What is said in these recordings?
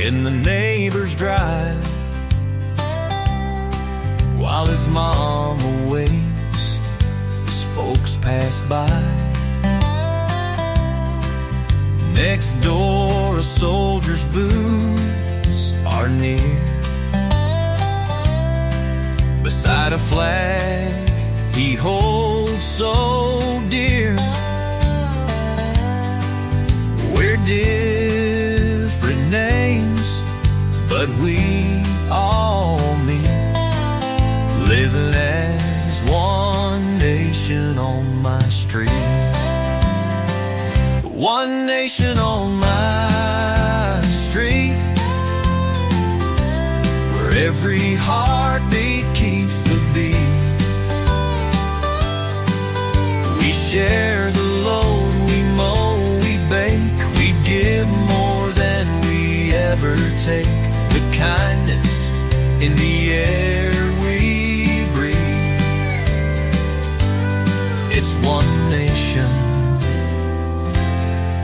in the neighbor's drive, while his mama waits as folks pass by. Next door, a soldier's boots are near, beside a flag he holds so dear. We're different names, but we all meet living as one nation on my street. One nation on my street, where every heartbeat keeps the beat. We share the load, we mow, we bake, we give more than we ever take, with kindness in the air we breathe. It's one nation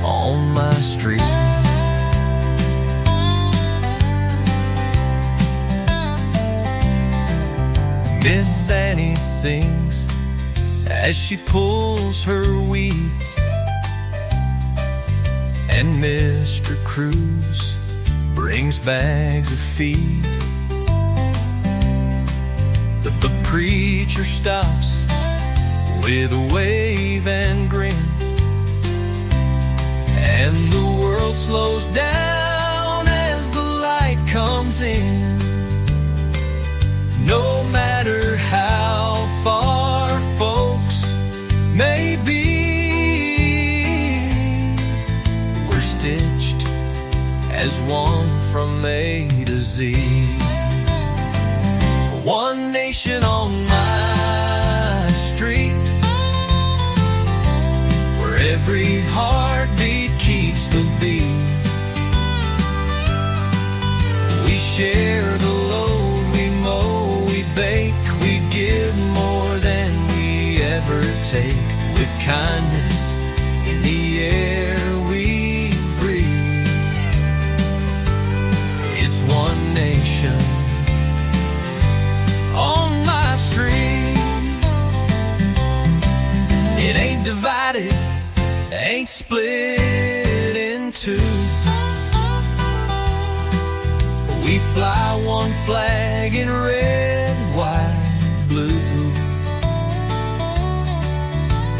on my street. Miss Annie sings as she pulls her weeds, and Mr. Cruz brings bags of feed. But the preacher stops with a wave and grin, and the world slows down as the light comes in. No matter how far folks may be, we're stitched as one from A to Z. One nation on my street, where every heartbeat keeps the beat. We share the load, we mow, we bake, we give more than we ever take, with kindness in the air we breathe. It's one nation on my street. It ain't divided, ain't split in two. We fly one flag in red, white, blue.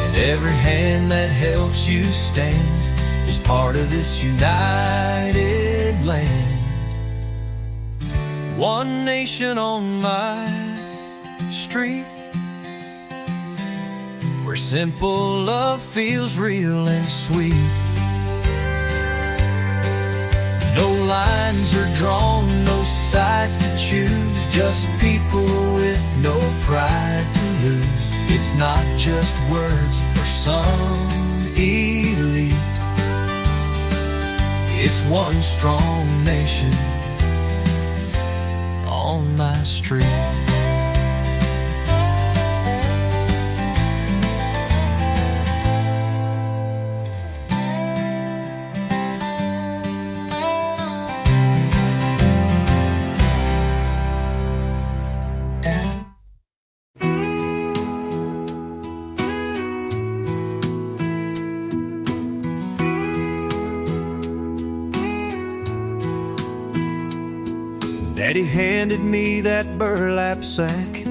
And every hand that helps you stand is part of this united land. One nation on my street, where simple love feels real and sweet. No lines are drawn, no sides to choose, just people with no pride to lose. It's not just words for some elite, it's one strong nation on my street. Daddy handed me that burlap sack,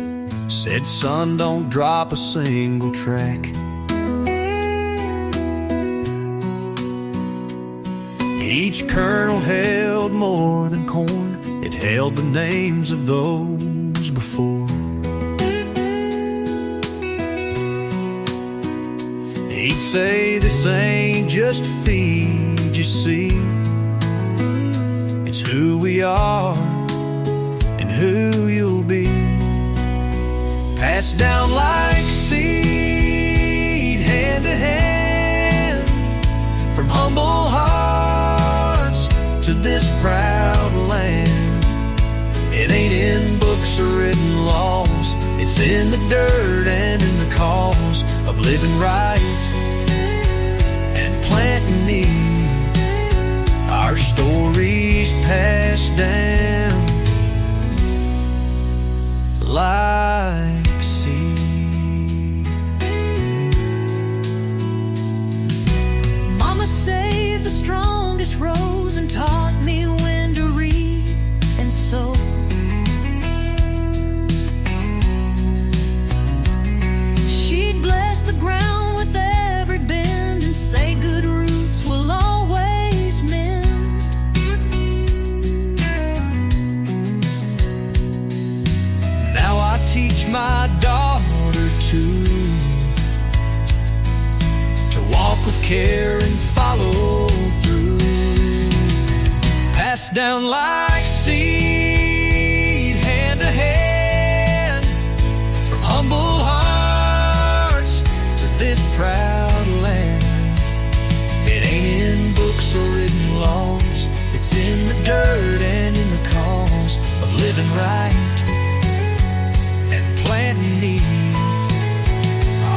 said, son, don't drop a single track. Each kernel held more than corn, it held the names of those before. He'd say, this ain't just feed, you see, it's who we are and who you'll be. Passed down like seed, hand to hand, from humble hearts to this proud land. It ain't in books or written laws, it's in the dirt and in the cause of living right and planting need. Our stories passed down like seed. Mama saved the strongest rose and taught me when to read and sow. She'd bless the ground with every bend and say good roots will always mend. Now I teach my daughter to walk with care and follow through. Passed down like seed, hand to hand, from humble hearts to this proud land. It ain't in books or written laws, it's in the dirt and in the cause of living right and planting need.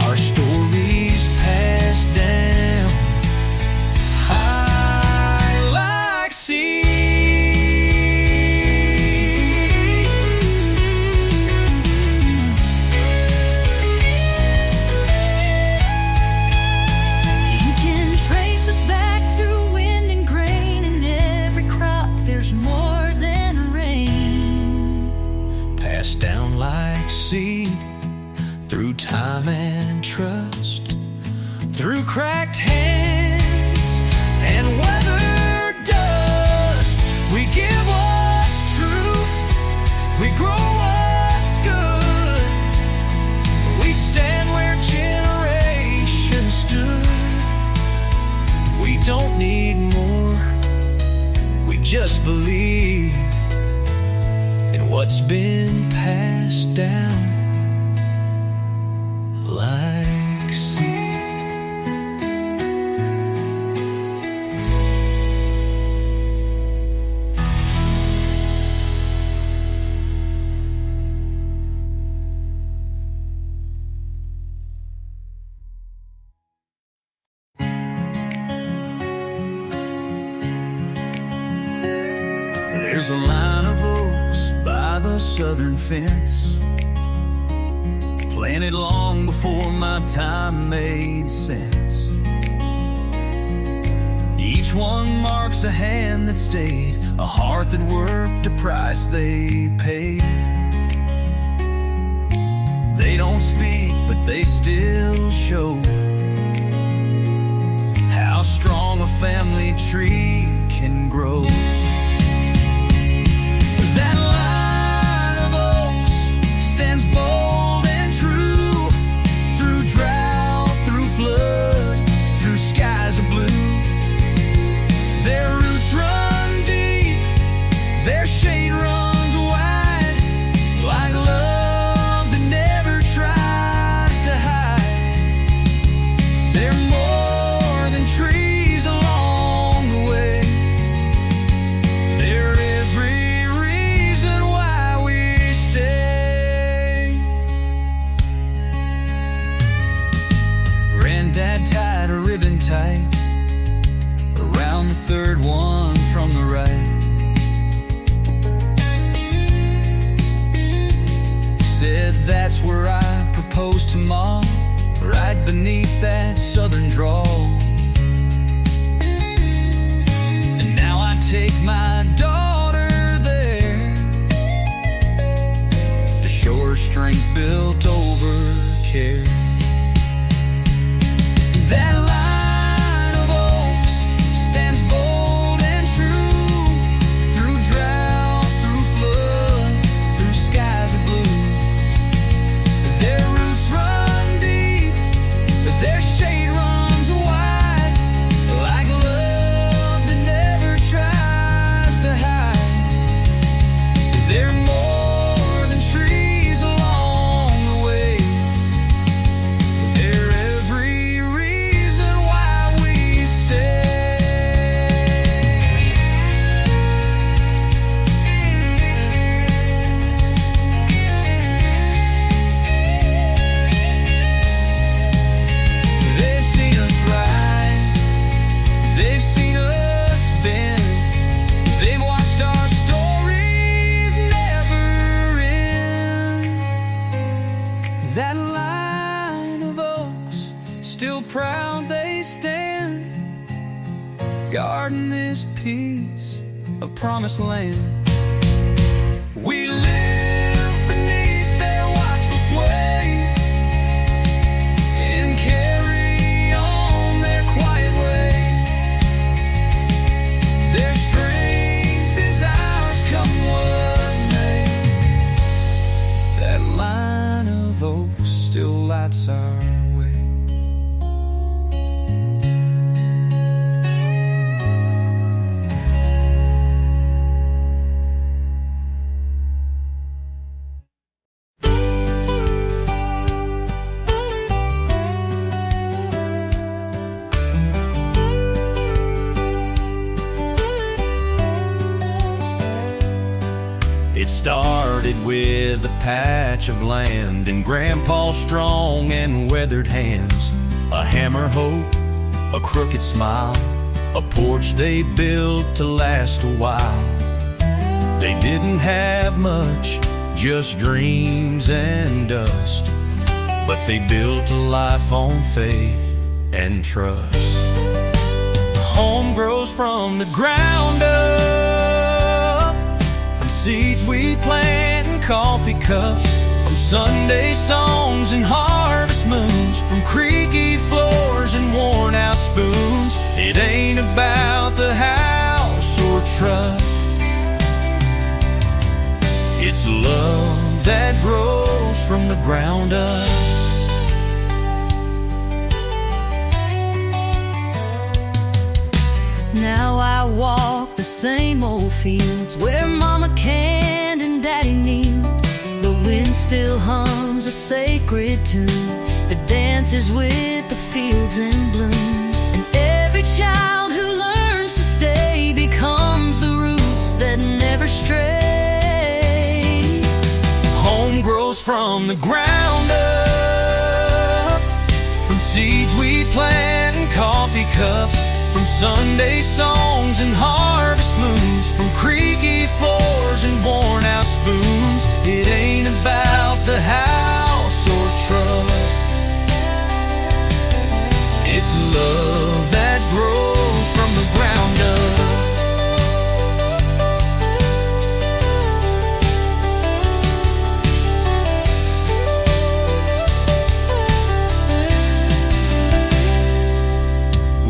Our stories passed down high like seed. You can trace us back through wind and grain. In every crop there's more than rain. Passed down like seed, through time and trust, through cracked hands and weathered dust. We give what's true, we grow what's good. We stand where generations stood. We don't need more, we just believe in what's been passed down like seed. There's a line of oaks by the southern fence, planted long before my time made sense. Each one marks a hand that stayed, a heart that worked, a price they paid. They don't speak, but they still show how strong a family tree can grow. That line of oaks stands bold and true, through drought, through flood, through skies of blue. Their roots run deep, their shade runs wide, like love that never tries to hide. They're more than trees along the way. They're every reason why we stay. Granddad tied a ribbon tight around the third one from the right. Said that's where I proposed to Mom, right beneath that southern drawl. And now I take my daughter there to show her strength built over care. That line of oaks stands bold and true, through drought, through flood, through skies of blue. Their roots run deep, their shade runs wide, like love that never tries to hide. They're more than trees along the way. They're every reason That line of oaks, still proud they stand, guarding this piece of promised land. We live beneath their watchful sway and carry on their quiet way. Their strength is ours, come what may. That line of oaks still lights our way. It started with a patch of land in Grandpa's strong and weathered hands. A hammer hope, a crooked smile, a porch they built to last a while. They didn't have much, just dreams and dust, but they built a life on faith and trust. Home grows from the ground up, from seeds we plant in coffee cups, from Sunday songs and harvest moons, from creaky floors and worn out spoons. It ain't about the house or trust, it's love that grows from the ground up. Now I walk the same old fields where Mama canned and Daddy kneeled. The wind still hums a sacred tune that dances with the fields in bloom. And every child who learns to stay becomes the roots that never stray. Home grows from the ground up, from seeds we plant in coffee cups, from Sunday songs and harvest moons, from creaky floors and worn out spoons. It ain't about the house or trust, it's love that grows from the ground up.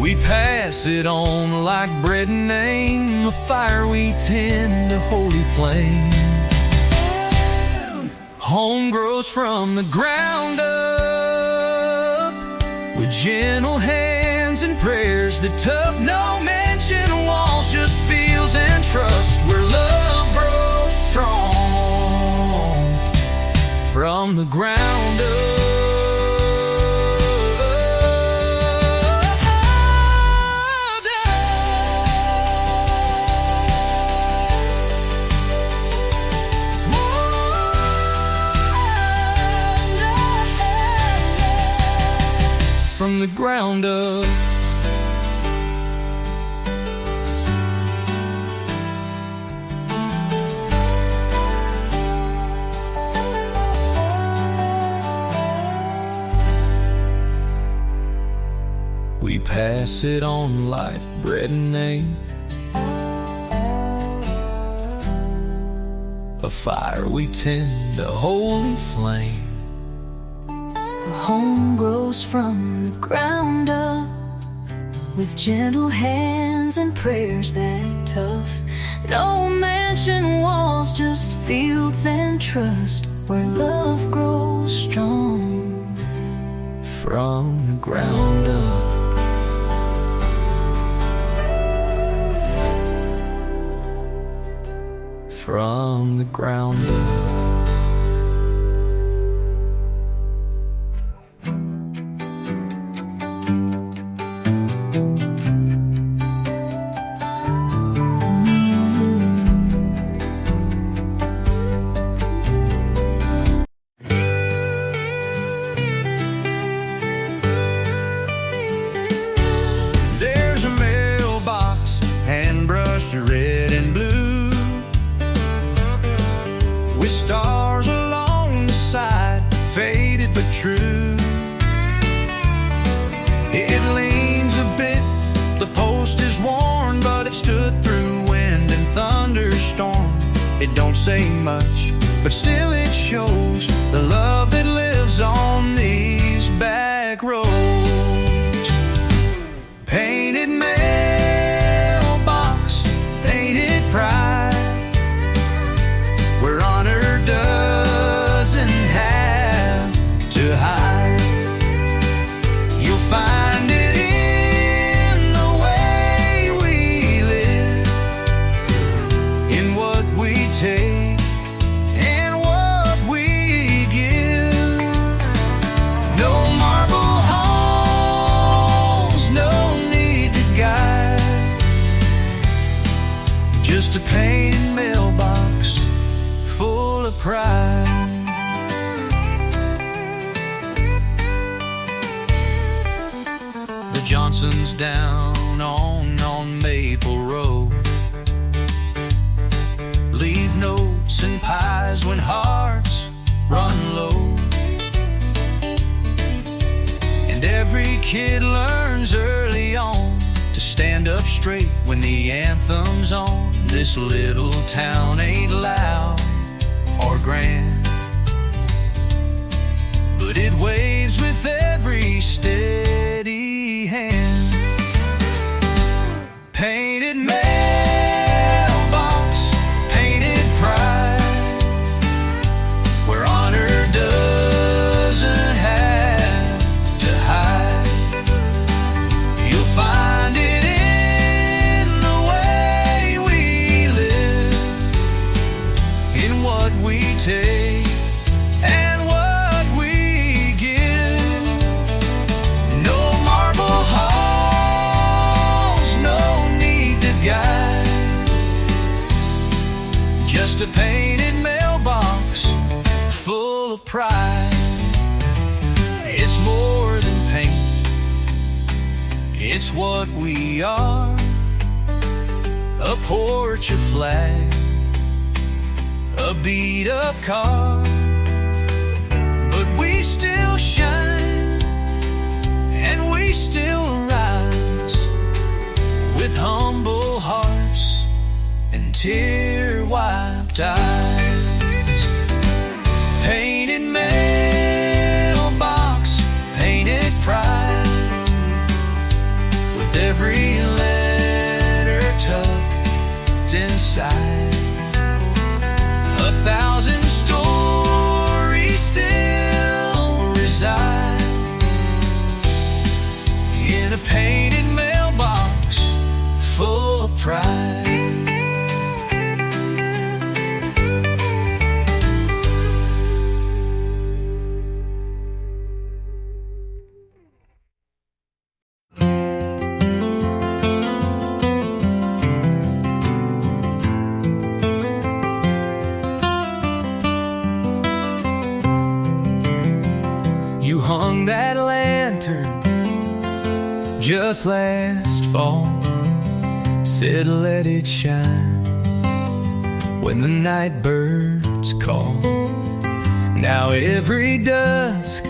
We pass it on like bread and name, a fire we tend, a holy flame. Home grows from the ground up, with gentle hands and prayers that tough. No mention walls, just feels and trust, where love grows strong from the ground up. From the ground up. We pass it on like bread and name, a fire we tend, a holy flame. Home grows from the ground up, with gentle hands and prayers that tough. No mansion walls, just fields and trust, where love grows strong from the ground up. From the ground up. Red and blue, with stars along the side, faded but true. It leans a bit, the post is worn, but it stood through wind and thunderstorm. It don't say much, but still it shows the love that lives on these back roads. Painted mailbox, painted pride, where honor doesn't have to hide. You'll find it in the way we live, in what we take and what we give. No marble halls, no need to guide, just a painted mailbox full of pride. The Johnsons down on Maple Road leave notes and pies when hearts run low. And every kid learns early on to stand up straight when the anthem's on. This little town ain't loud or grand, but it waves with every steady hand. Painted mailbox, painted pride, where honor doesn't have to hide. You'll find it in the way we live, in what we take and what we give. No marble halls, no need to guide, just a painted mailbox full of pride. It's more than paint, it's what we are. A porch, a flag, a beat-up car, but we still shine and we still rise, with humble hearts and tear-wiped eyes. Painted mailbox, painted pride, with every letter tucked inside. 1,000 stories still reside in a painted mailbox full of pride. You hung that lantern just last fall, said let it shine when the night birds call. Now every dusk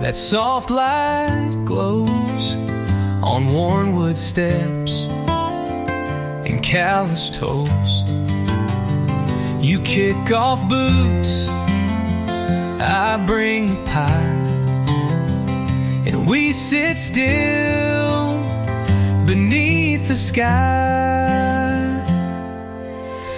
that soft light glows on worn wood steps and calloused toes. You kick off boots, I bring the pie, and we sit still beneath the sky.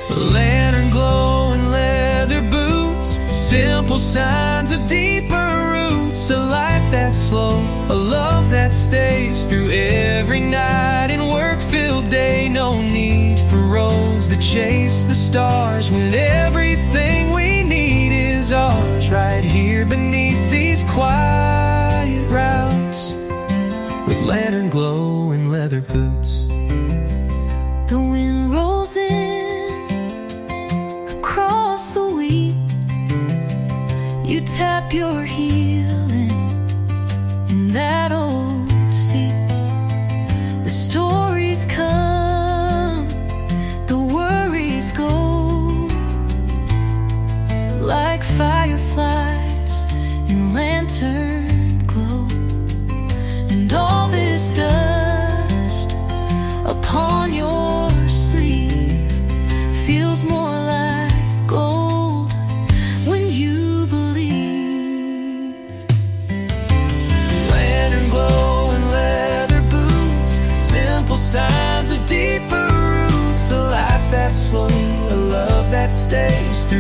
Lantern glow and leather boots, simple signs of deeper roots. A life that's slow, a love that stays through every night and work-filled day. No need for roads that chase the stars, when everything we need is ours, right here beneath these quiet routes, with lantern glow and leather boots. The wind rolls in across the wheat. You tap your heel in that old seat. The stories come, the worries go, like fireflies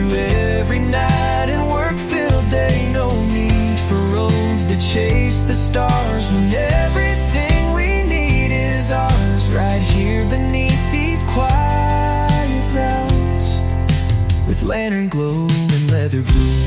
through every night and work-filled day. No need for roads that chase the stars, when everything we need is ours, right here beneath these quiet routes, with lantern glow and leather blue.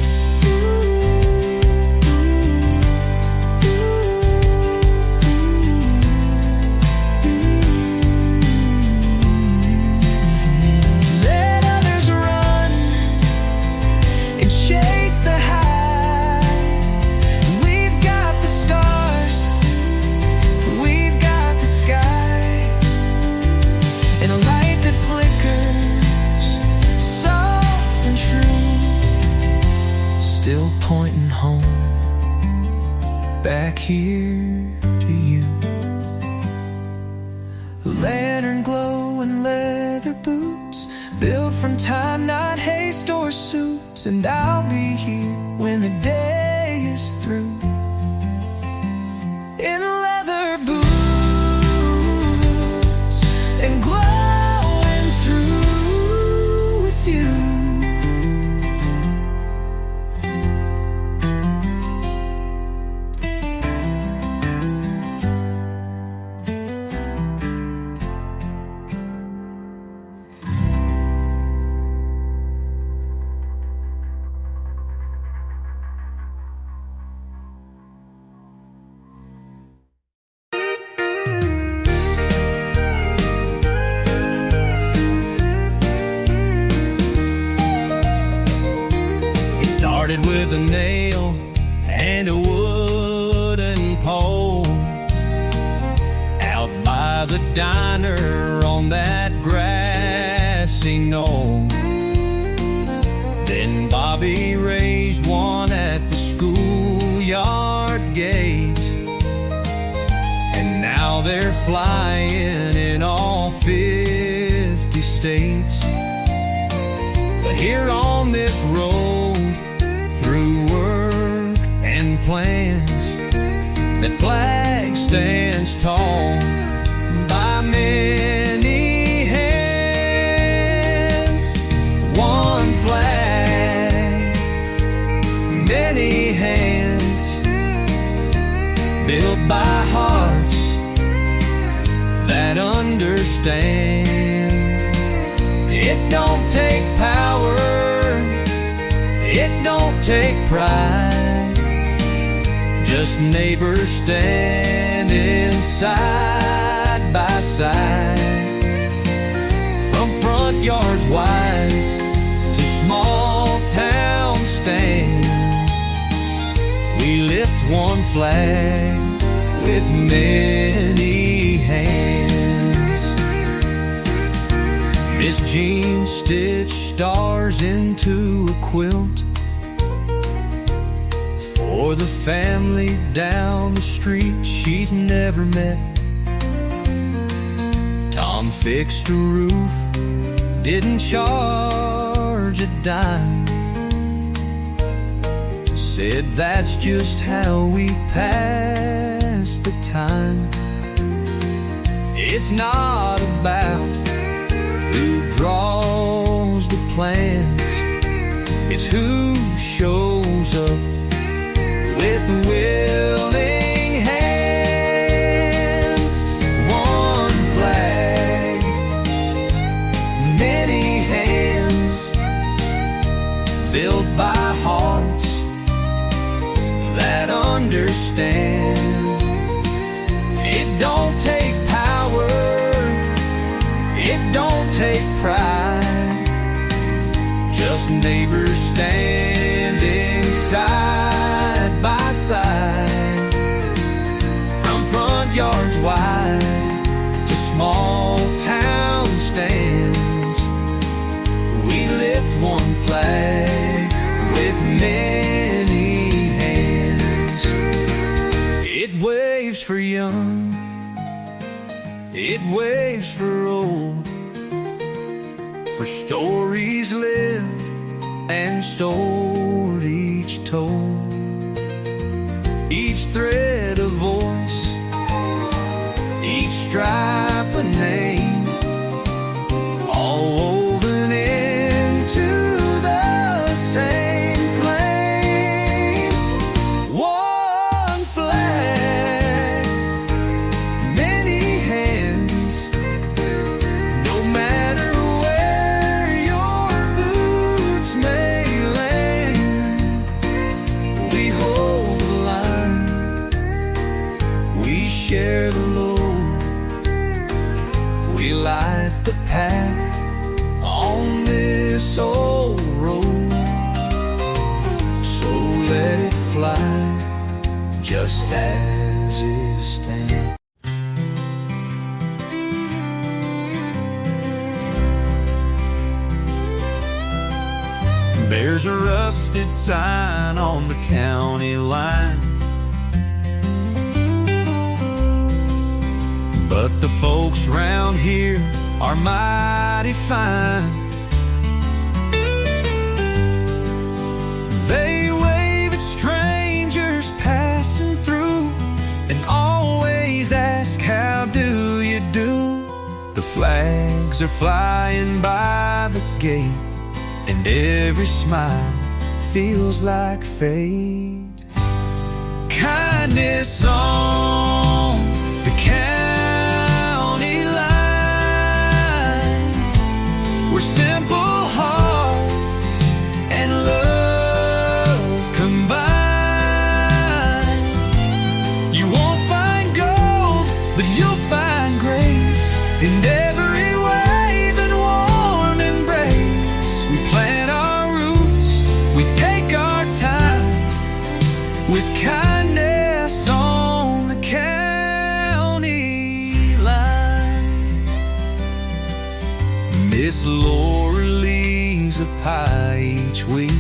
Still pointing home, back here to you. Lantern glow and leather boots, built from time, not haste or suits. And I'll be here when the day is through, in leather boots and glowing through with you. Started with a nail and a wooden pole out by the diner on that grassy knoll. Then Bobby raised one at the schoolyard gate, and now they're flying in all 50 states. But here on this road, through work and plans, that flag stands tall by many hands. One flag, many hands, built by hearts that understand. It don't take power, it don't take pride, just neighbors standing side by side. From front yards wide to small town stands, we lift one flag with many hands. Miss Jean stitched stars into a quilt for the family down the street she's never met. Tom fixed a roof, didn't charge a dime, said that's just how we pass the time. It's not about who draws the plans, it's who shows up with willing hands. One flag, many hands, built by hearts that understand. It don't take power, it don't take pride, just neighbors standing side by side. From front yards wide to small town stands, we lift one flag with many hands. It waves for young, it waves for old, for stories lived and stored, each told, each thread a voice, each stripe a name, all woven into the just as it stands. There's a rusted sign on the county line, but the folks round here are mighty fine. They wave at strangers passing through and always ask, how do you do? The flags are flying by the gate, and every smile feels like fate. Kindness on the county line, where simple hearts and love combine. You won't find gold, but you'll find grace in every wave and warm embrace. We plant our roots, we take our time, with kindness on the county line. Miss Laura leaves a pie each week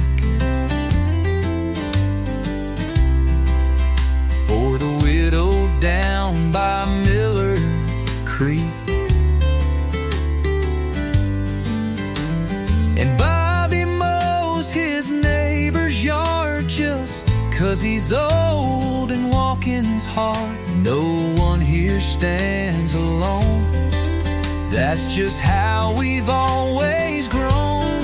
for the widow down by Miller Creek. And Bobby mows his neighbor's yard just 'cause he's old and walking's hard. No one here stands alone. That's just how we've always grown.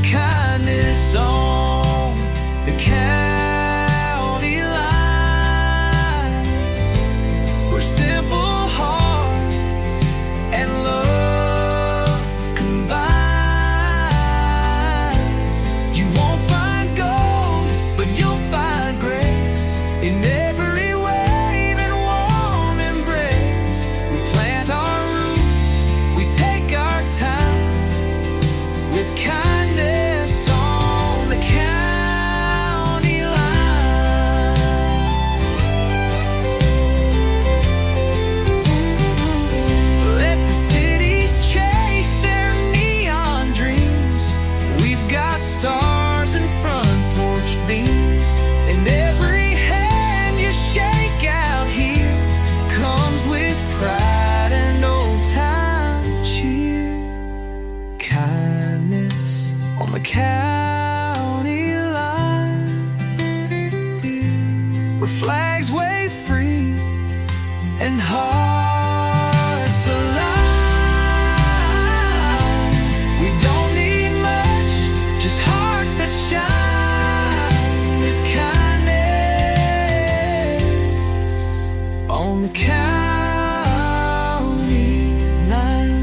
Kindness on the county line, where simple hearts and love combine. You won't find gold, but you'll find grace in every wave and warm embrace. We plant our roots, we take our time, with kindness on the county line. Let the cities chase their neon dreams. We've got stars and front porch beams, and every hand you shake out here comes with pride and old-time cheer. Kindness on the county line, where flags wave free and hearts align. We don't need much, just hearts that shine, with kindness on the county line.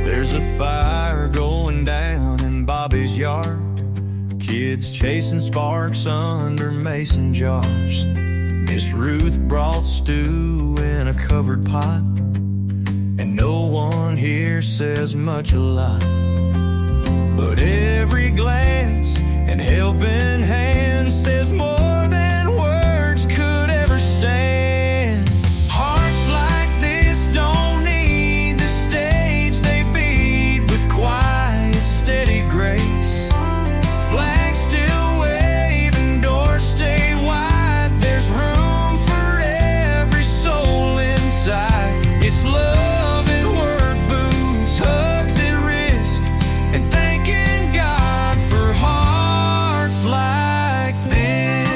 There's a fire going down in Bobby's yard. Kids chasing sparks under mason jars. Miss Ruth brought stew in a covered pot, and no one here says much a lot. But every glance and helping hand says more than words could ever stand. Hearts like this don't need the stage, they beat with quiet, steady grace. Flags still wave and doors stay wide. There's room for every soul inside. It's love and word boots, hugs at risk, and thanking God for hearts like this.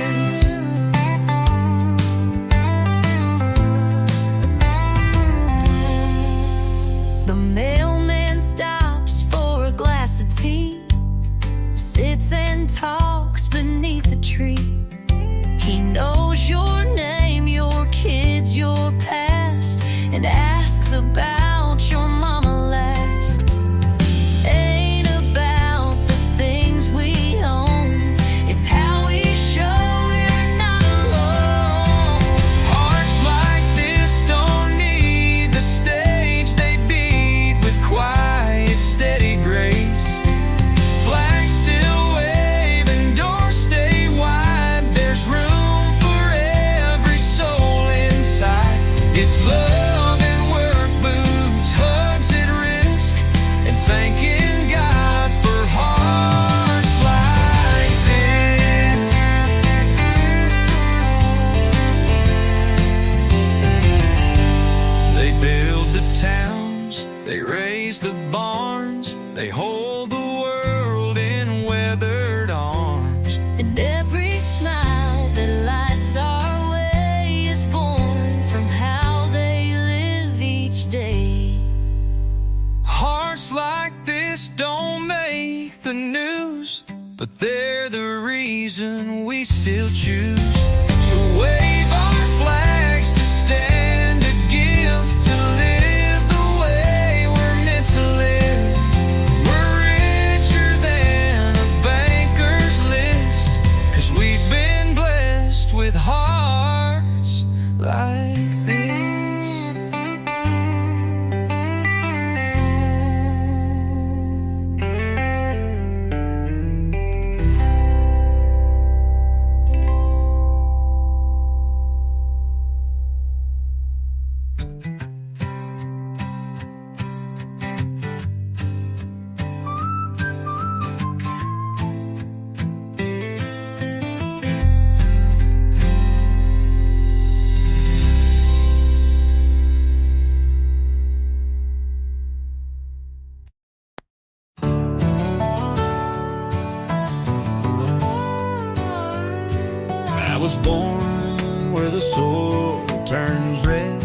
hold the world in weathered arms. And every smile that lights our way is born from how they live each day. Hearts like this don't make the news, but they're the reason we still choose to wave our flags, to stand, to give, to live the way we're meant to live. We're richer than a banker's list, 'cause we've been blessed with hearts like this. I was born where the soil turns red,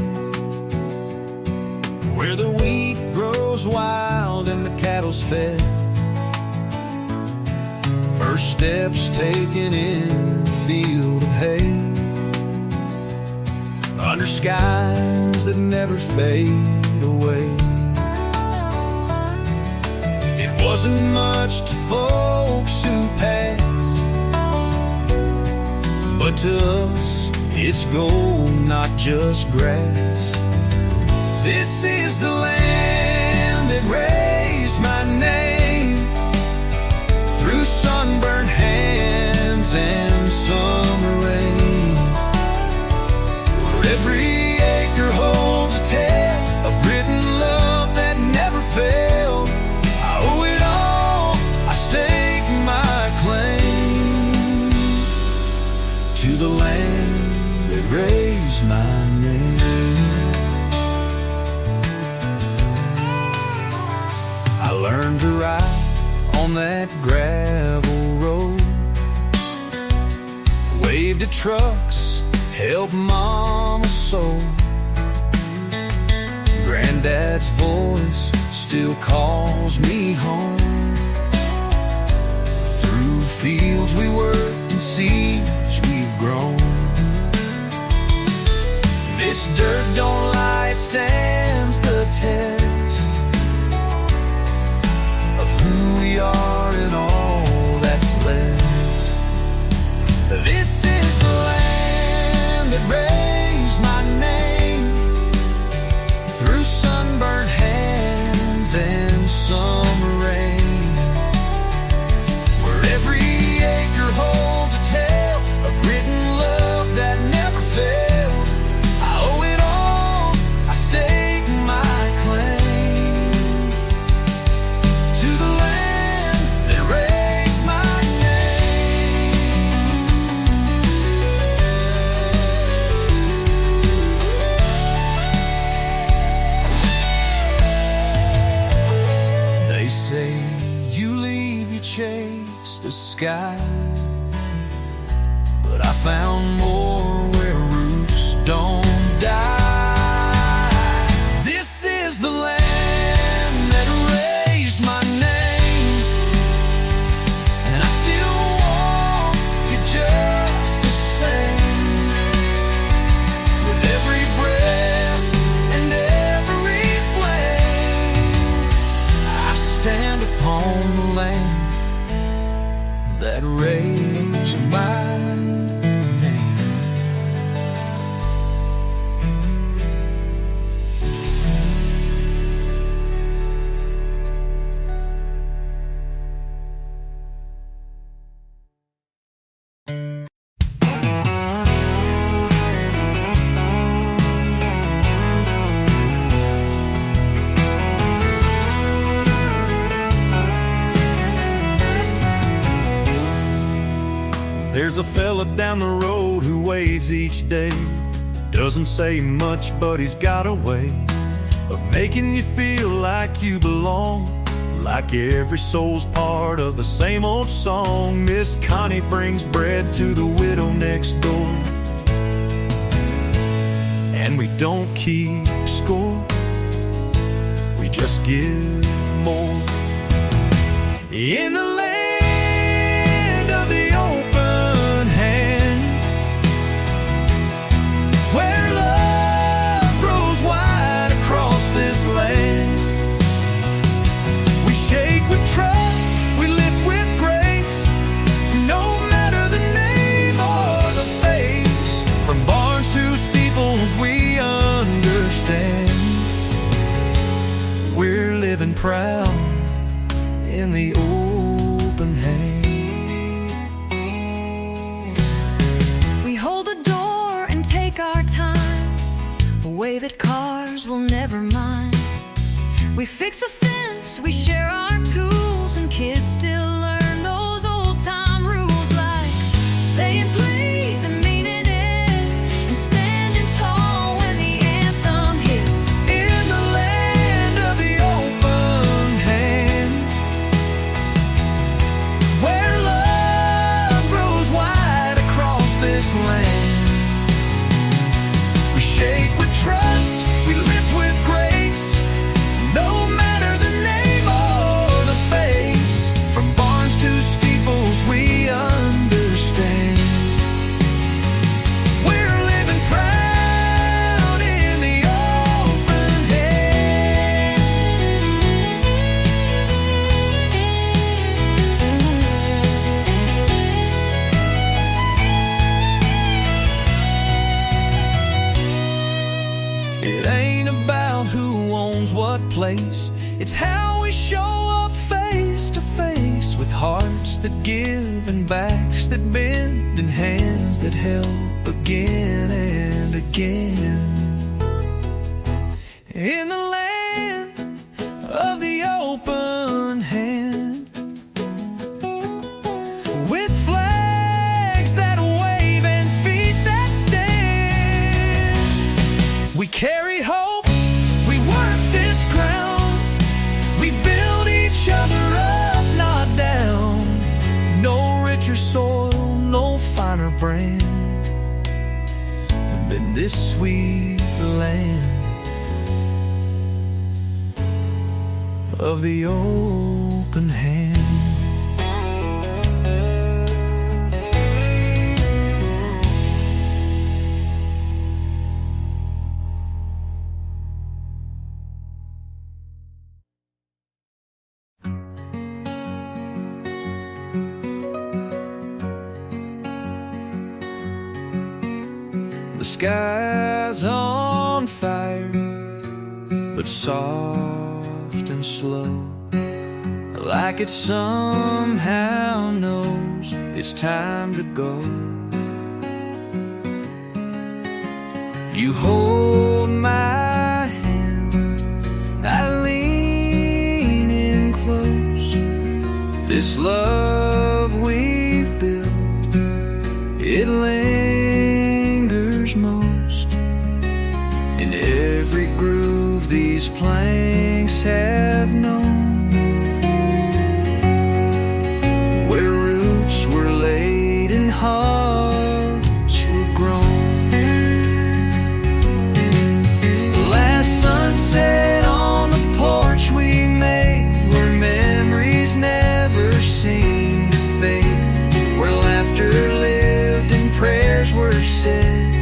where the wheat grows wild and the cattle's fed. First steps taken in the field of hay, under skies that never fade away. It wasn't much to folks who pass, but to us, it's gold, not just grass. This is the land that raised my name, through sunburned hands and summer rain, where every acre holds a tale of grit and love that never failed. I owe it all, I stake my claim to the land that raised my name. I learned to ride on that gravel road, waved at trucks, helped mama sew. Granddad's voice still calls me home, through fields we worked and seeds we've grown. This dirt don't lie, it stands the test of who we are and all that's left. This is the land that raised my name, through sunburned hands and summer rain, where every acre holds a tale of grit and love that never failed. I owe it all, I stake my claim to the land that raised my name. They say you leave, you chase the sky, but I found more where roots don't die. This is the land that raised my name, and I still want it just the same. With every breath and every flame, I stand upon the land that raised my name. There's a fella down the road who waves each day. Doesn't say much, but he's got a way of making you feel like you belong, Like every soul's part of the same old song, Miss Connie brings bread to the widow next door. And we don't keep score, we just give more. In the land of the open hand, where love grows wide across this land, we shake with trust, we lift with grace, no matter the name or the face. From barns to steeples we understand, we're living proud in the open hand. We hold the door and take our time, wave at cars we'll never mind. We fix a fence, we share our tools, and kids still learn those old time rules, like saying please and meaning it, and standing tall when the anthem hits. In the land of the open hand, where love grows wide across this land, we shake with trust, we lift with grace, no matter the name or the face. From barns to steeples we understand, we're living proud in the open hand. It ain't about who owns what place, it's how we show up face to face, with hearts that give and backs that bend, and hands that help again and again. In the land of the open hand, with flags that wave and feet that stand, we carry hope, we work this ground, we build each other up, not down. No richer soil, no finer brand than this sweet land of the open hand. The sky's on fire, but soft and slow, like it somehow knows it's time to go. You hold my hand, I lean in close. This love we've built, it lingers most in every groove these planks have known, where roots were laid and hearts were grown. The last sunset on the porch we made, where memories never seemed to fade, where laughter lived and prayers were said,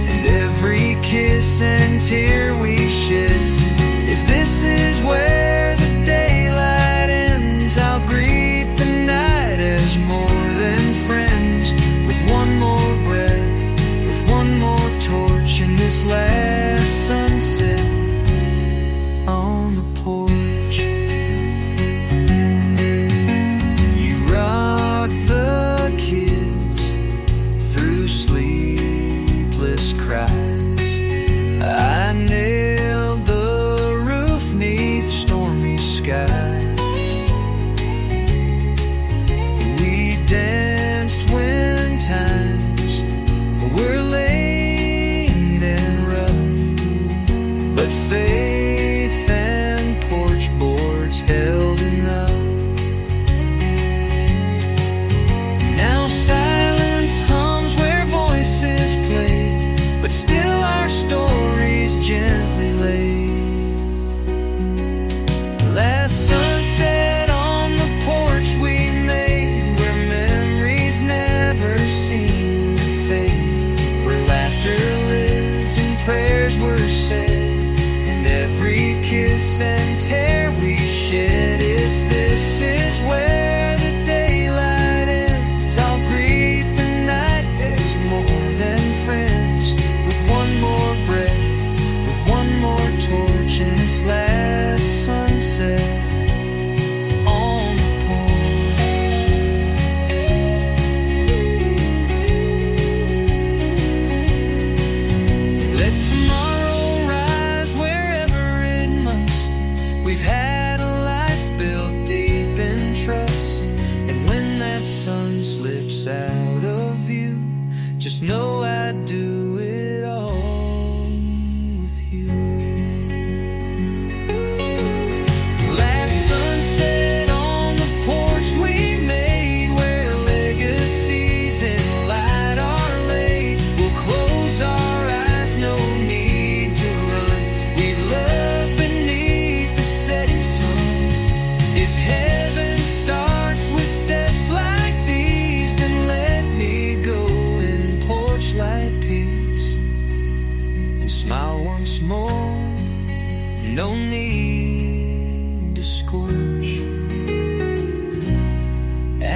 and every kiss and tear we shed. If this is where the day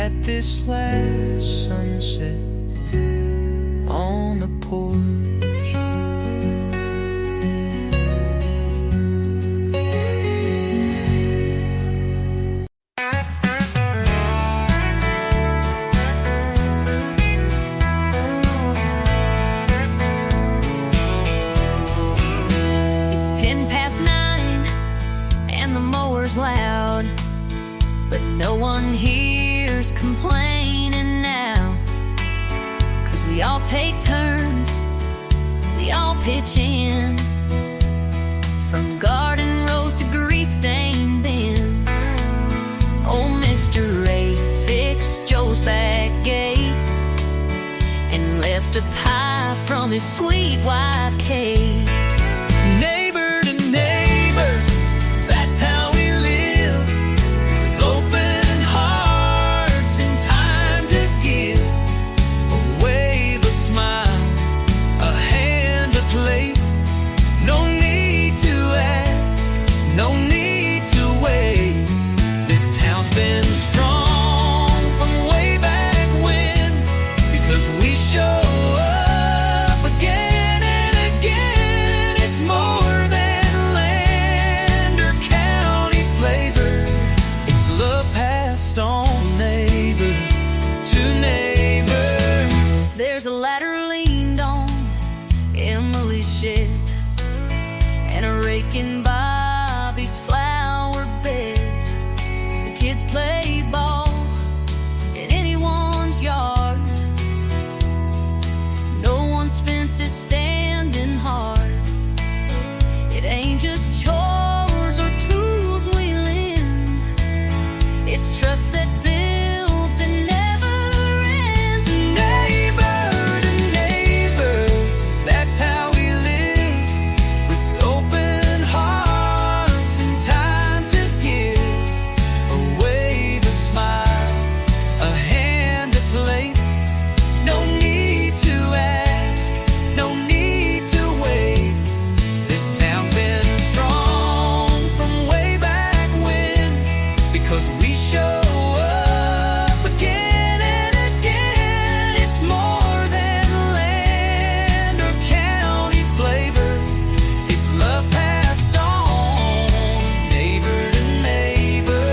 at this last sunset on the porch. It's 9:10 and the mower's loud, but no one hears complaining now. 'Cause we all take turns, we all pitch in, from garden rows to grease-stained bins. Old Mr. Ray fixed Joe's back gate and left a pie from his sweet wife Kate. Neighbor to neighbor, that's how we live, with open hearts and time to give. A wave, a smile, a hand, a plate. No need to ask, no need to wait. This town's been strong from way back when, because we show up again and again. It's more than land or county flavor. It's love passed on, neighbor to neighbor. There's a ladder leaned on Emily's shed and a rake in Bobby's flower bed. The kids play ball in anyone's yard. No one's fence is standing hard. It ain't just chores or tools we lend. It's trust that builds and never ends. Neighbor to neighbor, that's how we live, with open hearts and time to give. A wave, a smile, a hand, a plate. No need to ask, no need to wait. This town's been strong from way back when, because we show up again and again. It's more than land or county flavor. It's love passed on, neighbor to neighbor.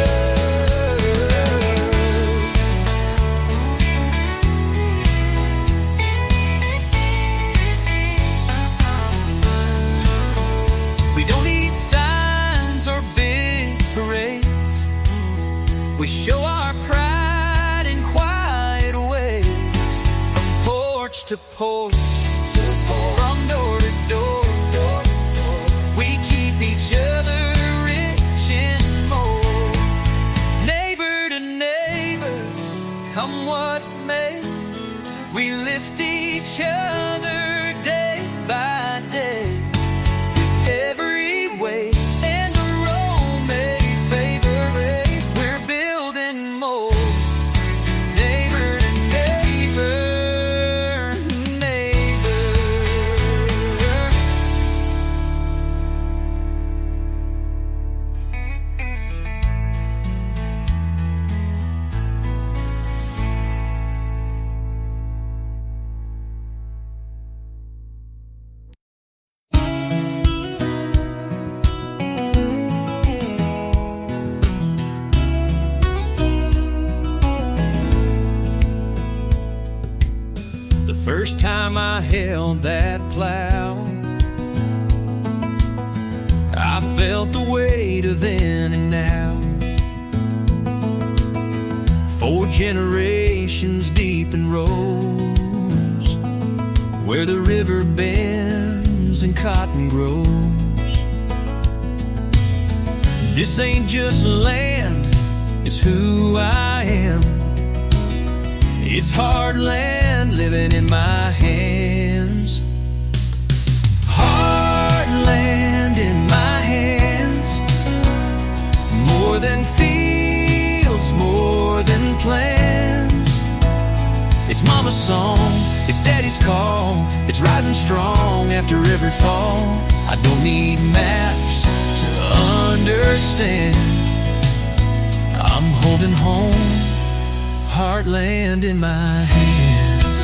We don't need signs or big parades. We show our pride in quiet ways, from porch to porch, from door to door. We keep each other rich and more. Neighbor to neighbor, come what may, we lift each other day by day. Every way and the road may favor race, we're building more. Neighbor to neighbor, neighbor. The first time I held that plow, I felt the weight of then and now. 4 generations deep in rows, where the river bends and cotton grows. This ain't just land, it's who I am. It's hard land living in my hands. Hard land in my hands. More than fields, more than plans. It's mama's song, it's daddy's call. It's rising strong after every fall. I don't need maps to understand. I'm holding home, heartland in my hands.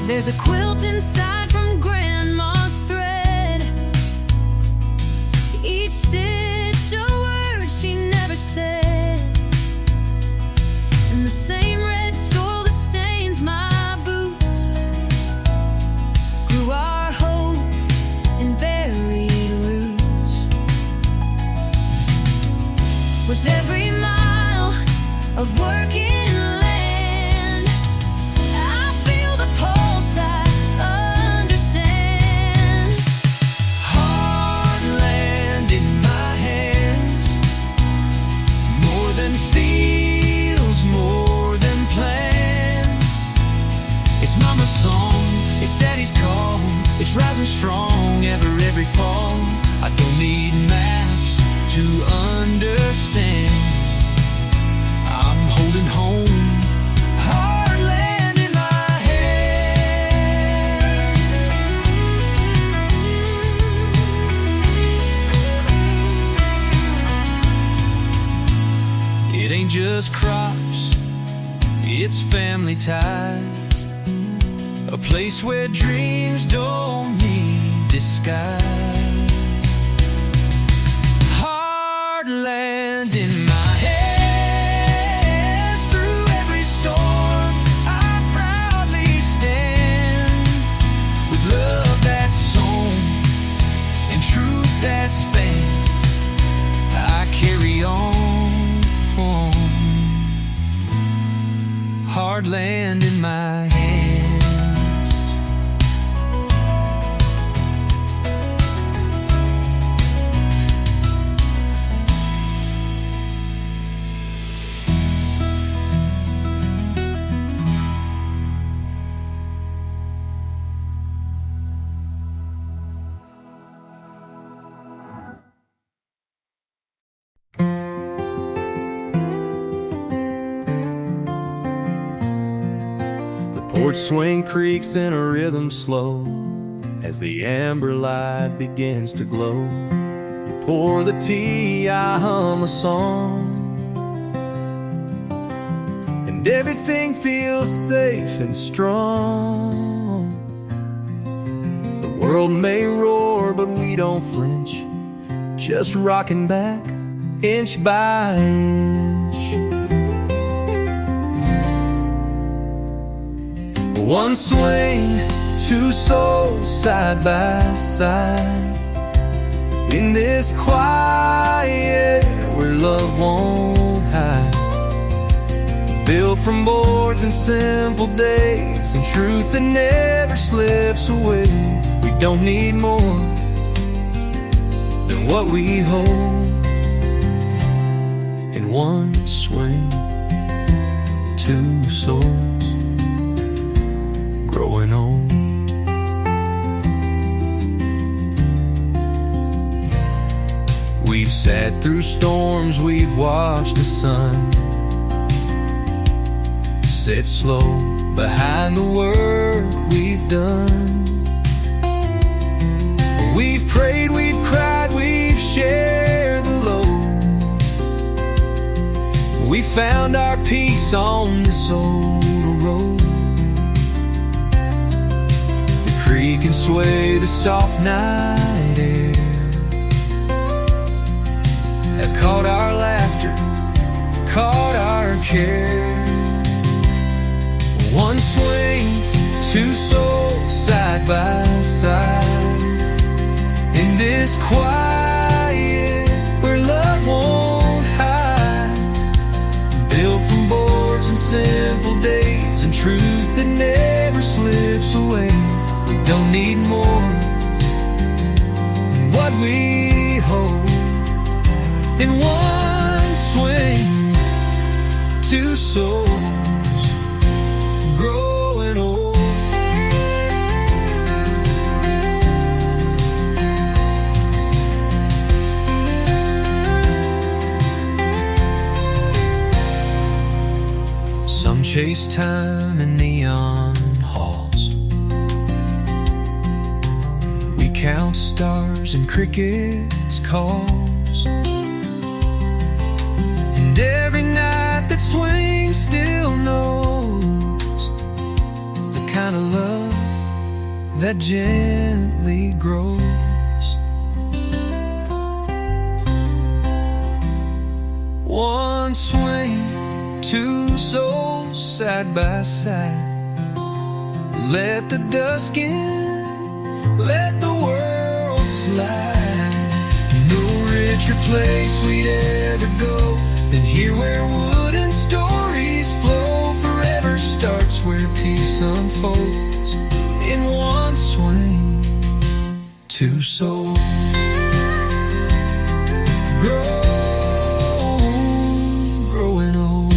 There's a quilt inside from Grandma's thread. Each stitch a word she never said. And the same red soil that stains my boots grew our hope and buried roots. With every mile of working land, I feel the pulse, I understand. Heartland in my hands, more than fields, more than plans. It's Mama's song, it's Daddy's call, it's rising strong every fall. I don't need maps to understand. I'm holding home, heartland in my hand. It ain't just crops, it's family ties, a place where dreams don't need disguise. Heartland in my hands, through every storm I proudly stand. With love that's sown and truth that spans, I carry on. Heartland in my hands. Porch swing creaks in a rhythm slow as the amber light begins to glow. You pour the tea, I hum a song, and everything feels safe and strong. The world may roar, but we don't flinch, just rocking back inch by inch. One swing, two souls side by side, in this quiet where love won't hide. Built from boards and simple days, and truth that never slips away. We don't need more than what we hold. In one swing, two souls growing old. We've sat through storms, we've watched the sun set slow behind the work we've done. We've prayed, we've cried, we've shared the load. We found our peace on this old road. Creak and sway the soft night air have caught our laughter, caught our care. One swing, two souls side by side, in this quiet where love won't hide. Built from boards and simple days, and truth that never slips away. Don't need more than what we hold. In one swing, two souls growing old. Some chase time in neon halls. We count stars and crickets' calls. that gently grows. One swing, two souls side by side. Let the dust in, let the world slide. No richer place we'd ever go than here where wooden stories flow. Forever starts where peace unfolds. In one swing, two souls growing old.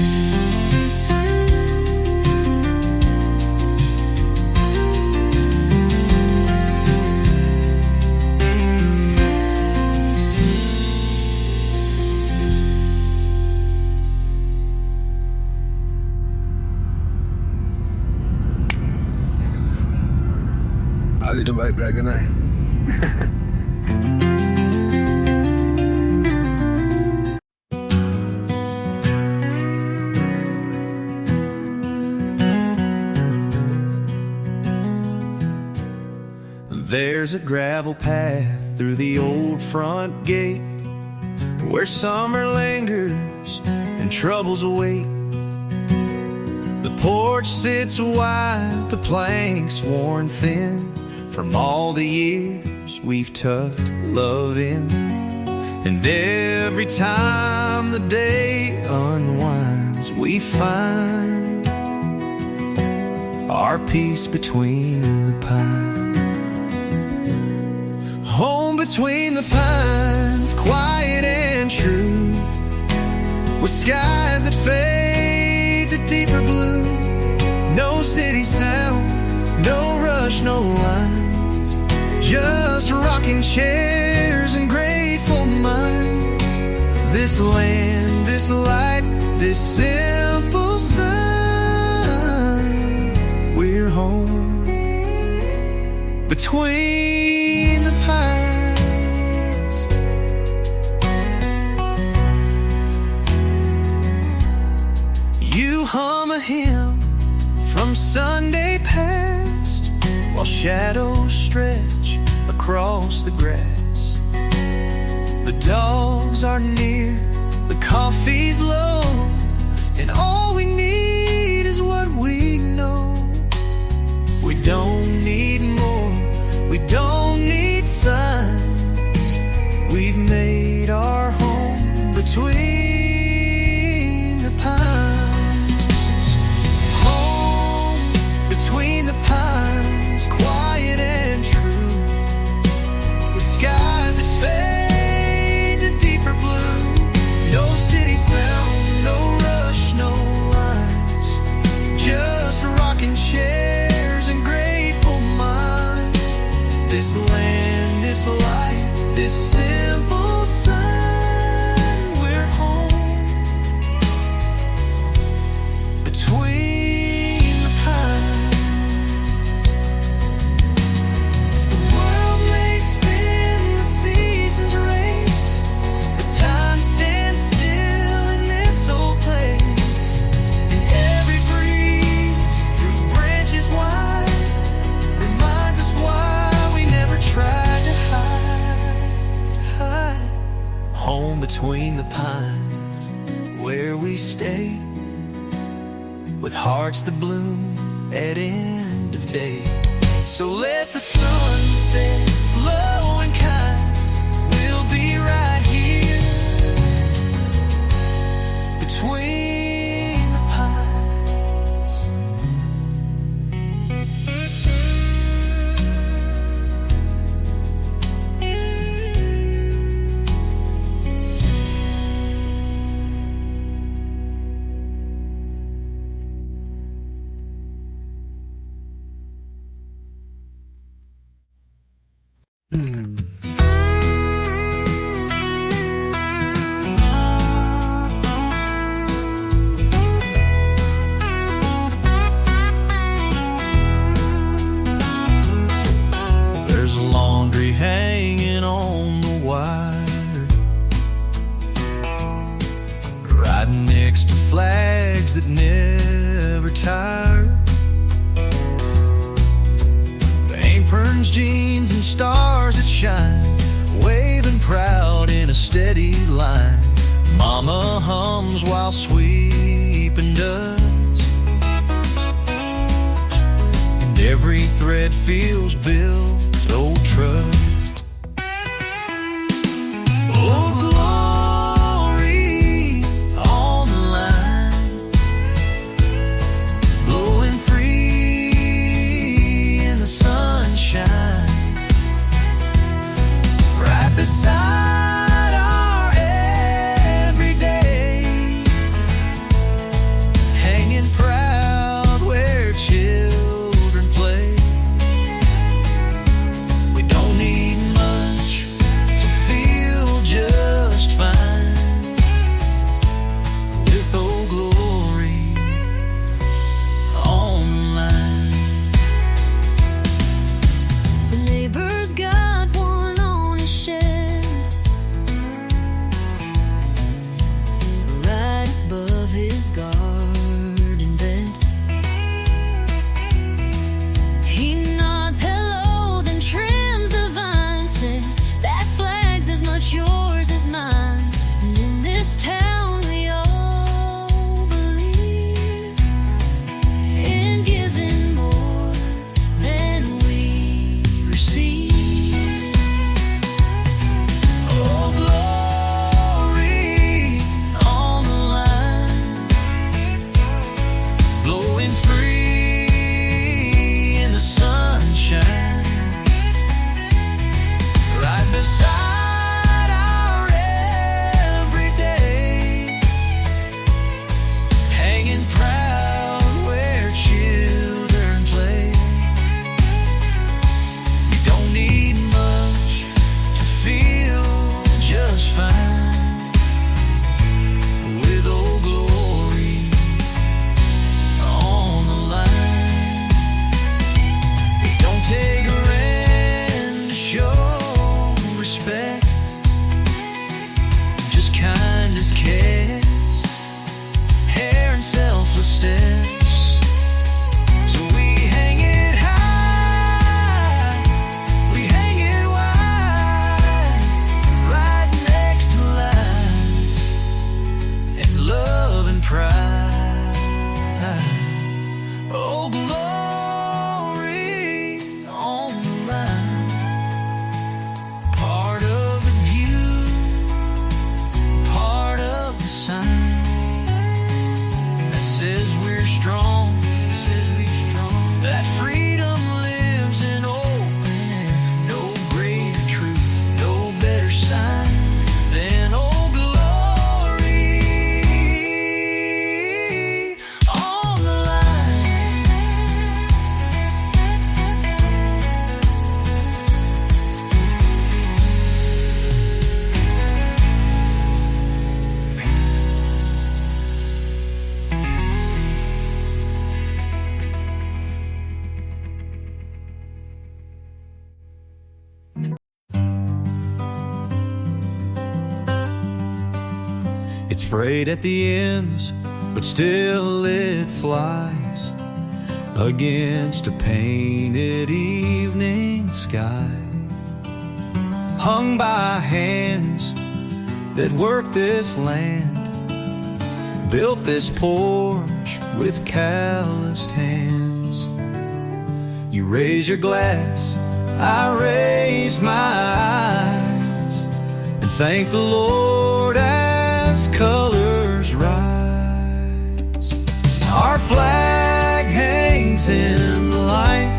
I did a bike back in night. There's a gravel path through the old front gate where summer lingers and troubles await. The porch sits wide, the planks worn thin from all the years we've tucked love in. And every time the day unwinds, we find our peace between the pines. Home between the pines, quiet and true, with skies that fade to deeper blue. No city sound, no rush, no lines, just rocking chairs and grateful minds. This land, this life, this simple sign, we're home between the pines. You hum a hymn from Sunday past while shadows stretch across the grass. The dogs are near, the coffee's low, and all we need is what we know. We don't need more, we don't need signs. We've made our home between the pines. Home between the pines, quiet and true, with skies that fade to deeper blue. No city sound, no rush, no lines, just rocking chairs and grateful minds. This land, this life, this simple sign, we're home between the pines. The world may spin, the seasons race, but time stands still in this old place. And every breeze through branches wide reminds us why we never tried to hide. Home between the pines, where we stay, with hearts that bloom at end of day. So let the sun set slow and kind, we'll be right here between the pines. There's laundry hanging on the wire, riding next to flags that never tire. They ain't shine, waving proud in a steady line. Mama hums while sweeping dust, and every thread feels built, oh trust. Oh glory on the line, blowing free in the sunshine, right beside our everyday, hanging proud where children play. We don't need much to feel just fine with Old Glory on the line. The neighbor's got one on his shed, right above his garden bed. He nods hello, then trims the vine, says that flag's as much yours as mine. And in this town we all believe in giving more than we receive. Oh glory on the line, blowing free in the sunshine, right beside our everyday, hanging proud where children play. You don't need much to feel just fine with Old Glory on the line. It don't take a rent to show respect, just kindness, cares, hair and selfless steps. So we hang it high, we hang it wide, right next to life and love and pride. Oh glory on the line, part of the view, part of the sign that says we're strong, that freedom lives in open air. No greater truth, no better sign than Old Glory on the line. It's frayed at the ends, but still it flies against a painted evening sky, hung by hands that work this land, built this porch with calloused hands. You raise your glass, I raise my eyes, and thank the Lord as colors rise. Our flag hangs in the light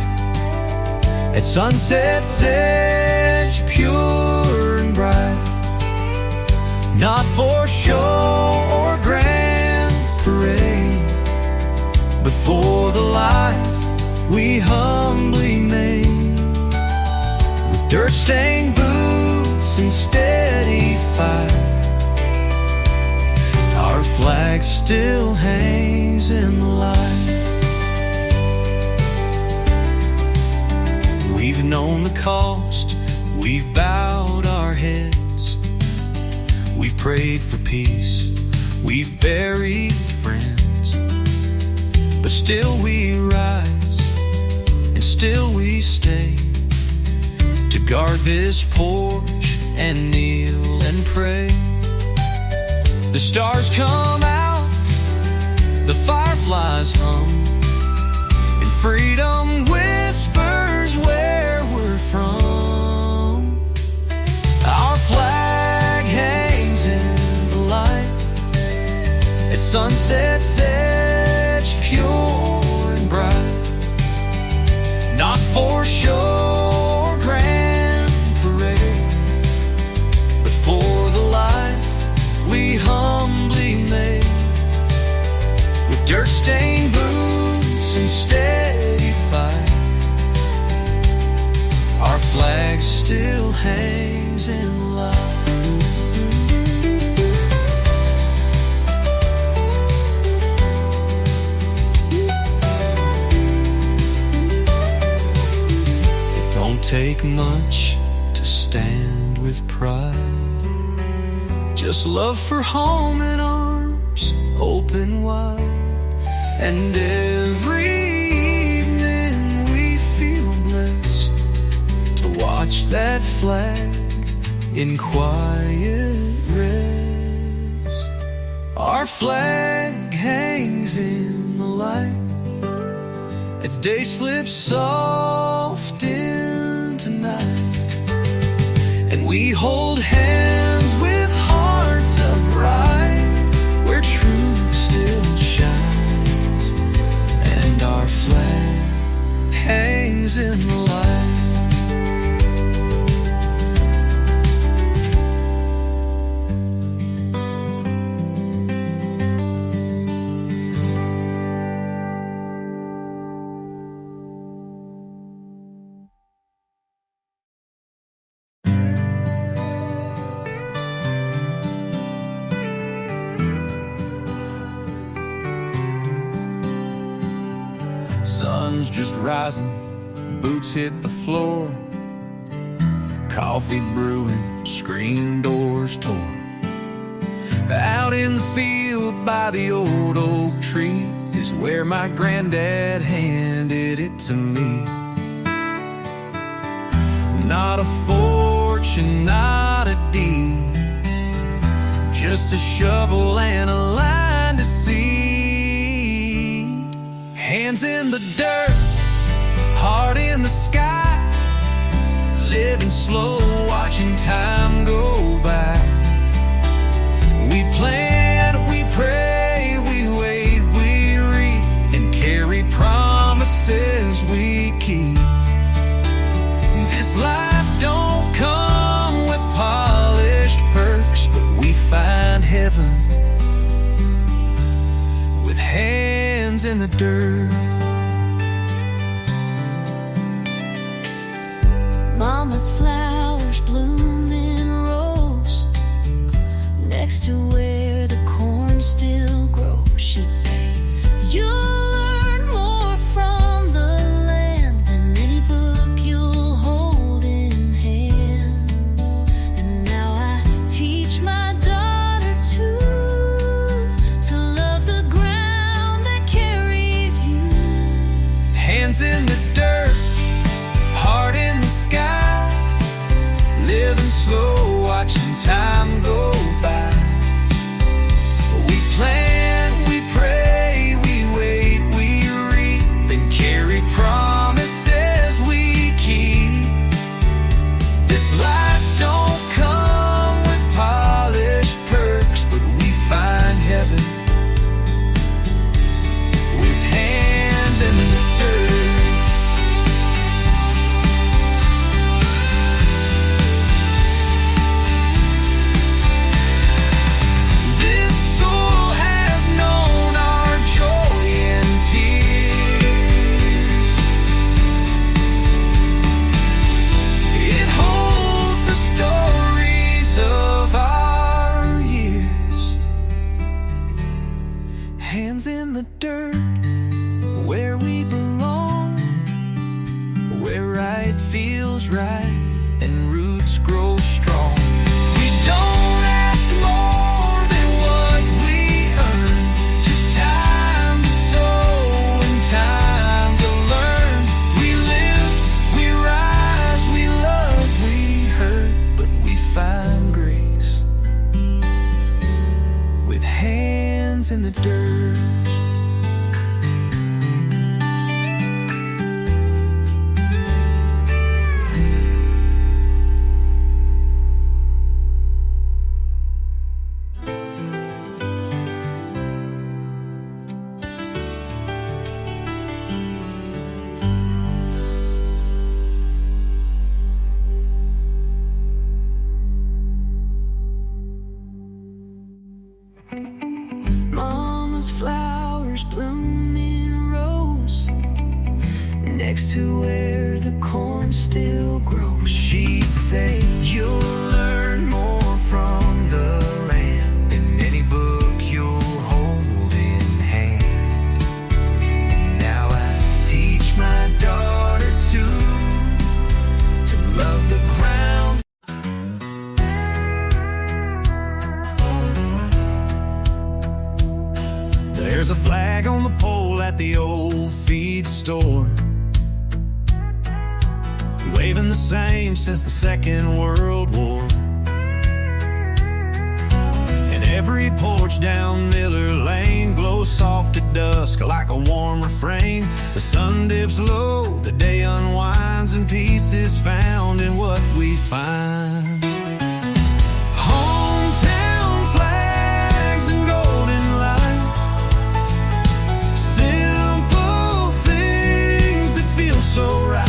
at sunset's edge, pure and bright, not for show or grand parade, but for the life we humbly made, with dirt-stained boots and steady fire. Our flag still hangs in the light. We've known the cost, we've bowed our heads, we've prayed for peace, we've buried friends, but still we rise and still we stay to guard this porch and kneel and pray. The stars come out, the fireflies hum, and freedom whispers where we're from. Our flag hangs in the light at sunset, edge pure and bright, not for show or grand parade, but for the life we humbly made, with dirt-stained boots and steady fight. Our flag still hangs in light. It don't take much to stand with pride, just love for home and arms open wide. And every evening we feel blessed to watch that flag in quiet rest. Our flag hangs in the light as day slips soft into night, and we hold hands with hearts upright where truth still shines, and our flag hangs in the light. Sun's just rising, boots hit the floor, coffee brewing, screen doors tore. Out in the field by the old oak tree is where my granddad handed it to me. Not a fortune, not a deed, just a shovel and a line to seed. Hands in the dirt, heart in the sky, living slow, watching time go by. We plant, we pray, we wait, we read, and carry promises we keep. This life don't come with polished perks, but we find heaven with hands in the dirt. Mama's flowers bloom in rows next to where the corn still grows. She'd say, you'll learn more from the land than any book you'll hold in hand. And now I teach my daughter to love the ground that carries you. Hands in the dirt, heart in the sky, living slow, watching time go by. We plant, we pray, we wait, we reap, and carry promises we keep. This life don't come with polished perks, but we find heaven with hands in the dirt. Hands in the dirt, where we belong, where right feels right and roots grow strong. We don't ask more than what we earn, just time to sow and time to learn. We live, we rise, we love, hands in the dirt. Mama's flowers bloom in rows next to where the corn still grows. She'd say, you'll learn more from the land than any book you'll hold in hand. Now I teach my daughter to love the ground. There's a flag on the pole at the old feed store, waving the same since the Second World War. And every porch down Miller Lane glows soft at dusk like a warm refrain. The sun dips low, the day unwinds, and peace is found in what we find. Hometown flags and golden lights, simple things that feel so right.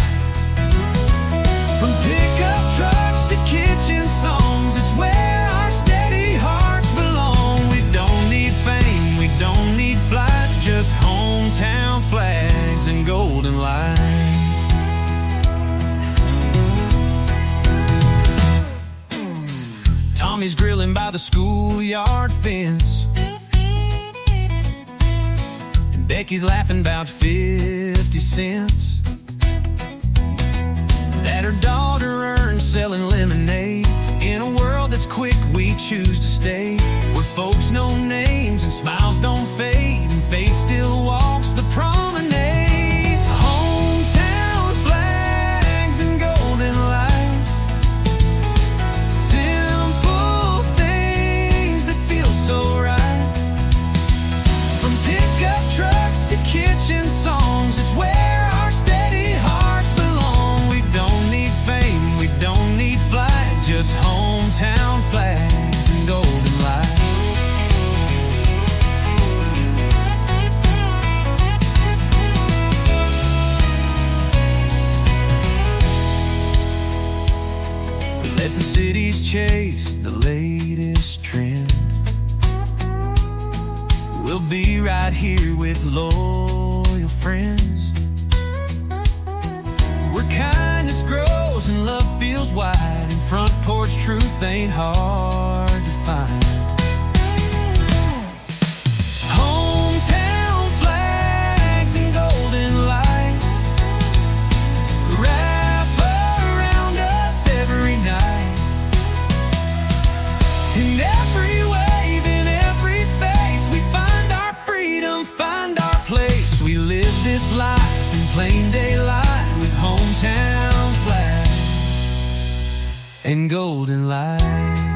From pickup trucks to kitchen songs, it's where our steady hearts belong. We don't need fame, we don't need flight, just hometown flags and golden lights. Tommy's grilling by the schoolyard fence, and Becky's laughing about 50 cents that her daughter earned selling lemonade. In a world that's quick, we choose to stay where folks know names and smiles don't fade, and faith still walks the promenade. Hometown flags and golden lights, simple things that feel so right. From pickup trucks to kitchen songs, it's where our steady hearts belong. We don't need fame, we don't need flight, just hometown flags and golden lights. Let the cities chase the latest trend. We'll be right here with loyal friends, where kindness grows and love feels wide, and front porch truth ain't hard to find. Hometown flags and golden light wrap around us every night. In every wave, in every face, we find our freedom, find our place. We live this life in plain daylight with hometown flags and golden light.